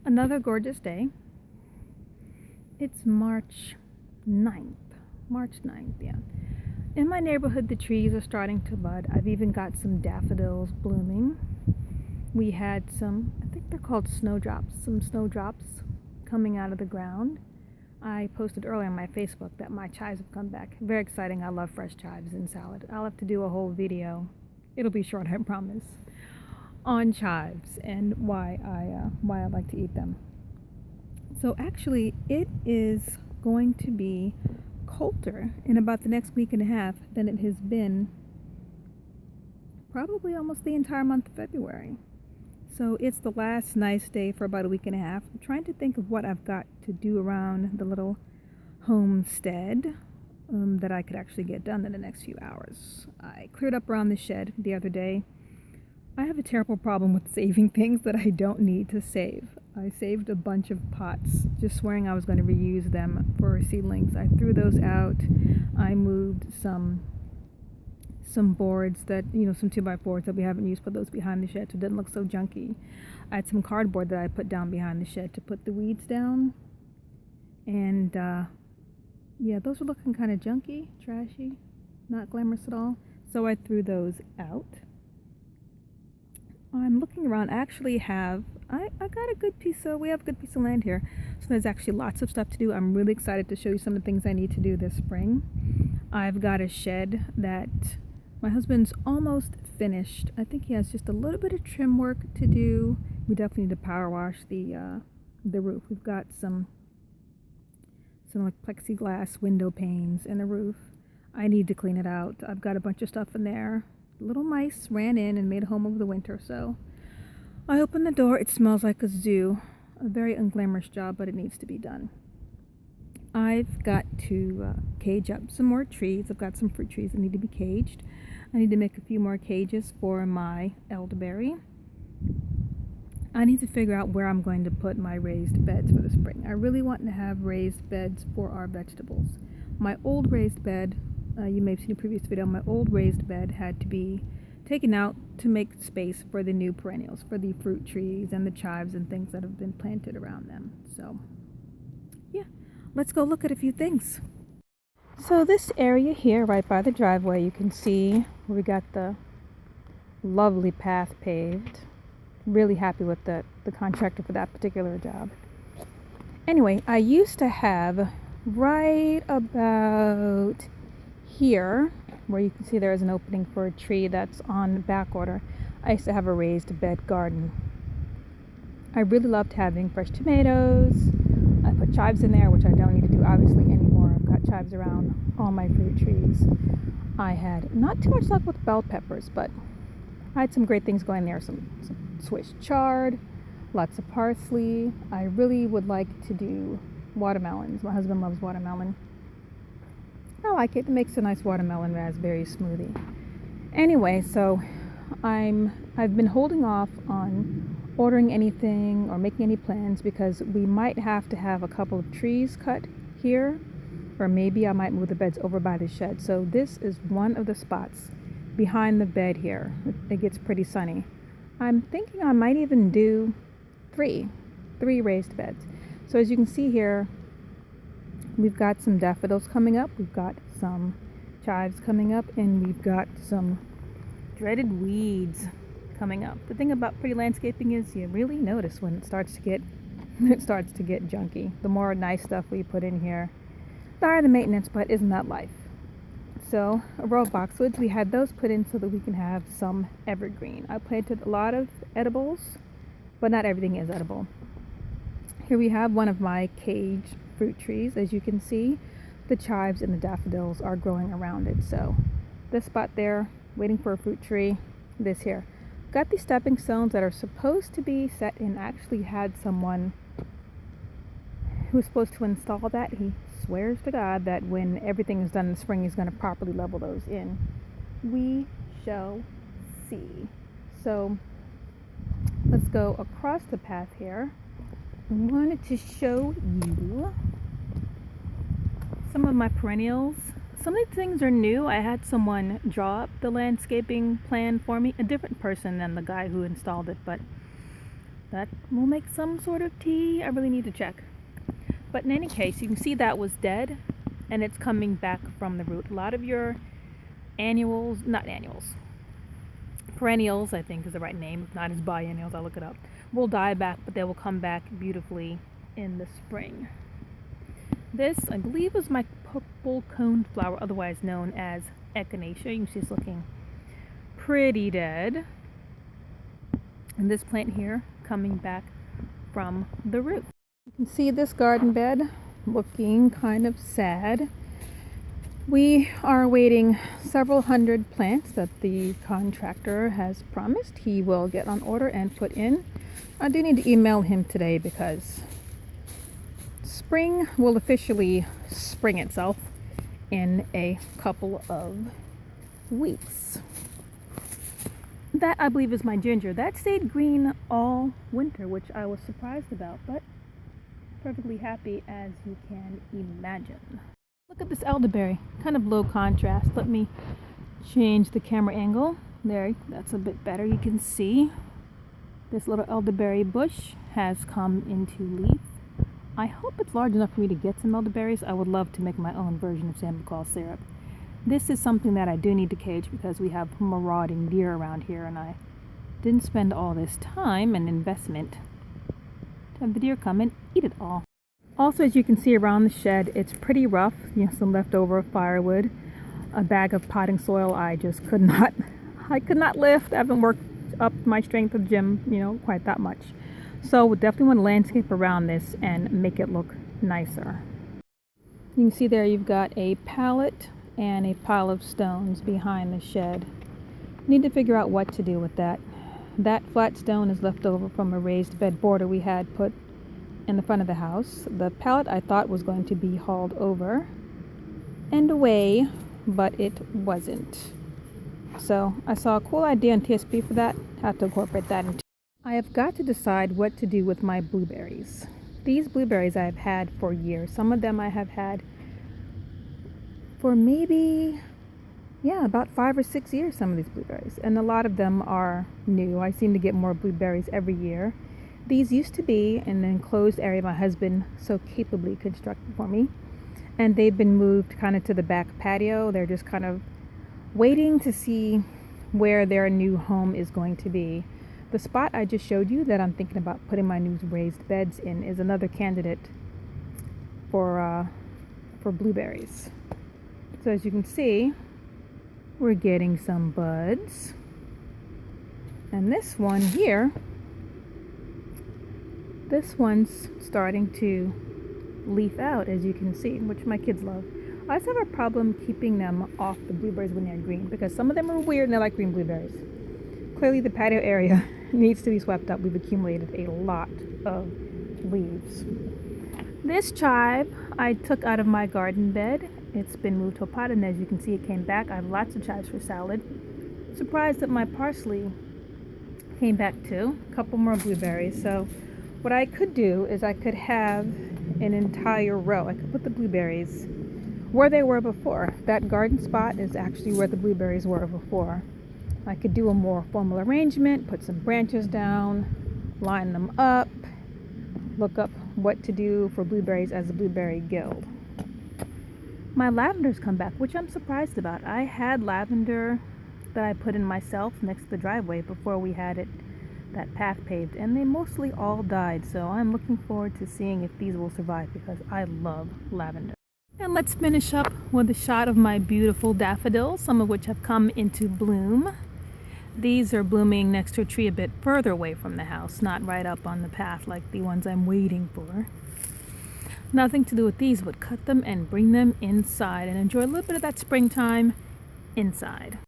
Another gorgeous day. It's March 9th. March 9th, yeah. In my neighborhood, the trees are starting to bud. I've even got some daffodils blooming. We had some, I think they're called snowdrops, some snowdrops coming out of the ground. I posted earlier on my Facebook that my chives have come back. Very exciting. I love fresh chives in salad. I'll have to do a whole video. It'll be short, I promise, on chives and why I like to eat them. So actually, it is going to be colder in about the next week and a half than it has been probably almost the entire month of February. So it's the last nice day for about a week and a half. I'm trying to think of what I've got to do around the little homestead that I could actually get done in the next few hours. I cleared up around the shed the other day. I have a terrible problem with saving things that I don't need to save. I saved a bunch of pots, just swearing I was going to reuse them for seedlings. I threw those out. I moved some boards that, some 2x4 boards that we haven't used, put those behind the shed so it didn't look so junky. I had some cardboard that I put down behind the shed to put the weeds down. And, yeah, those were looking kind of junky, trashy, not glamorous at all. So I threw those out. I'm looking around. I actually have, I got a good piece of, we have a good piece of land here. So there's actually lots of stuff to do. I'm really excited to show you some of the things I need to do this spring. I've got a shed that my husband's almost finished. I think he has just a little bit of trim work to do. We definitely need to power wash the roof. We've got some like plexiglass window panes in the roof. I need to clean it out. I've got a bunch of stuff in there. Little mice ran in and made a home over the winter, so I opened the door. It smells like a zoo. A very unglamorous job, but it needs to be done. I've got to cage up some more trees. I've got some fruit trees that need to be caged. I need to make a few more cages for my elderberry. I need to figure out where I'm going to put my raised beds for the spring. I really want to have raised beds for our vegetables. My old raised bed, you may have seen a previous video, my old raised bed had to be taken out to make space for the new perennials, for the fruit trees and the chives and things that have been planted around them. So, yeah, let's go look at a few things. So this area here, right by the driveway, you can see we got the lovely path paved. Really happy with the contractor for that particular job. Anyway, I used to have right about here, where you can see there is an opening for a tree that's on back order, I used to have a raised bed garden. I really loved having fresh tomatoes. I put chives in there, which I don't need to do obviously anymore. I've got chives around all my fruit trees. I had not too much luck with bell peppers, but I had some great things going there. Some Swiss chard, lots of parsley. I really would like to do watermelons. My husband loves watermelon. I like it. It makes a nice watermelon raspberry smoothie. Anyway, so I've been holding off on ordering anything or making any plans because we might have to have a couple of trees cut here, or maybe I might move the beds over by the shed. So this is one of the spots behind the bed here. It gets pretty sunny. I'm thinking I might even do three raised beds. So as you can see here, we've got some daffodils coming up, we've got some chives coming up, and we've got some dreaded weeds coming up. The thing about pretty landscaping is you really notice when it starts to get junky. The more nice stuff we put in here, the higher the maintenance, but isn't that life? So a row of boxwoods, we had those put in so that we can have some evergreen. I planted a lot of edibles, but not everything is edible. Here we have one of my cage fruit trees. As you can see, the chives and the daffodils are growing around it. So this spot there, waiting for a fruit tree. This here. Got these stepping stones that are supposed to be set in. Actually had someone who was supposed to install that. He swears to God that when everything is done in the spring, he's going to properly level those in. We shall see. So let's go across the path here. I wanted to show you some of my perennials. Some of the things are new. I had someone draw up the landscaping plan for me, a different person than the guy who installed it, but that will make some sort of tea. I really need to check. But in any case, you can see that was dead and it's coming back from the root. A lot of your perennials, I think is the right name, if not as biennials, I'll look it up, will die back, but they will come back beautifully in the spring. This, I believe, is my purple cone flower, otherwise known as echinacea. You can see it's looking pretty dead. And this plant here coming back from the root. You can see this garden bed looking kind of sad. We are waiting several hundred plants that the contractor has promised he will get on order and put in. I do need to email him today because spring will officially spring itself in a couple of weeks. That, I believe, is my ginger. That stayed green all winter, which I was surprised about, but perfectly happy as you can imagine. Look at this elderberry, kind of low contrast. Let me change the camera angle. There, that's a bit better. You can see this little elderberry bush has come into leaf. I hope it's large enough for me to get some elderberries. I would love to make my own version of sambucol syrup. This is something that I do need to cage because we have marauding deer around here, and I didn't spend all this time and investment to have the deer come and eat it all. Also, as you can see around the shed, it's pretty rough. You know, some leftover firewood, a bag of potting soil I just could not lift. I haven't worked up my strength at the gym, quite that much. So we definitely want to landscape around this and make it look nicer. You can see there you've got a pallet and a pile of stones behind the shed. Need to figure out what to do with that. That flat stone is left over from a raised bed border we had put in the front of the house. The pallet I thought was going to be hauled over and away, but it wasn't. So I saw a cool idea on TSP for that. Have to incorporate that into. I have got to decide what to do with my blueberries. These blueberries I have had for years. Some of them I have had for maybe, about 5 or 6 years, some of these blueberries. And a lot of them are new. I seem to get more blueberries every year. These used to be in an enclosed area my husband so capably constructed for me. And they've been moved kind of to the back patio. They're just kind of waiting to see where their new home is going to be. The spot I just showed you that I'm thinking about putting my new raised beds in is another candidate for blueberries. So as you can see, we're getting some buds. And this one here, this one's starting to leaf out, as you can see, which my kids love. I just have a problem keeping them off the blueberries when they're green because some of them are weird and they like green blueberries. Clearly the patio area needs to be swept up. We've accumulated a lot of leaves. This chive I took out of my garden bed. It's been moved to a pot, and as you can see, it came back. I have lots of chives for salad. Surprised that my parsley came back too. A couple more blueberries. So what I could do is I could have an entire row. I could put the blueberries where they were before. That garden spot is actually where the blueberries were before. I could do a more formal arrangement, put some branches down, line them up, look up what to do for blueberries as a blueberry guild. My lavender's come back, which I'm surprised about. I had lavender that I put in myself next to the driveway before we had that path paved, and they mostly all died. So I'm looking forward to seeing if these will survive because I love lavender. And let's finish up with a shot of my beautiful daffodils, some of which have come into bloom. These are blooming next to a tree a bit further away from the house, not right up on the path like the ones I'm waiting for. Nothing to do with these but cut them and bring them inside and enjoy a little bit of that springtime inside.